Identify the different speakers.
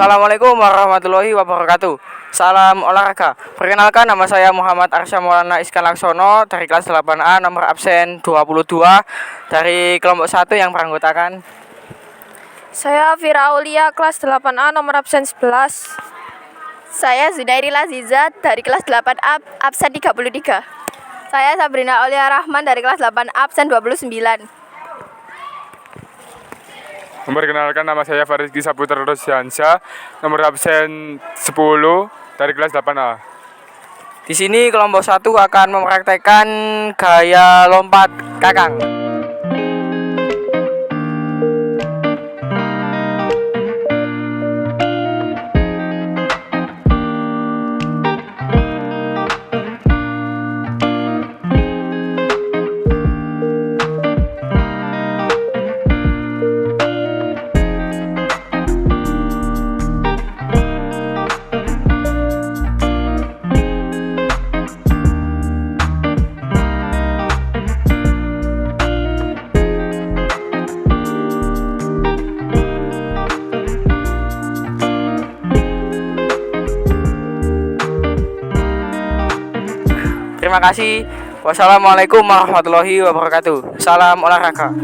Speaker 1: Assalamualaikum warahmatullahi wabarakatuh. Salam olahraga. Perkenalkan, nama saya Muhammad Arsya Maulana Iskan Laksono dari kelas 8A, nomor absen 22 dari kelompok 1 yang beranggotakan.
Speaker 2: Saya Fira Aulia, kelas 8A, nomor absen 11.
Speaker 3: Saya Zunairi Laziza dari kelas 8A, absen 33.
Speaker 4: Saya Sabrina Aulia Rahman dari kelas 8A, absen 29.
Speaker 5: Memperkenalkan, nama saya Farizki Saputra Rosyansyah, nomor absen 10 dari kelas 8A.
Speaker 1: Di sini kelompok 1 akan mempraktekkan gaya lompat kakang. Terima kasih. Wassalamualaikum warahmatullahi wabarakatuh. Salam olahraga.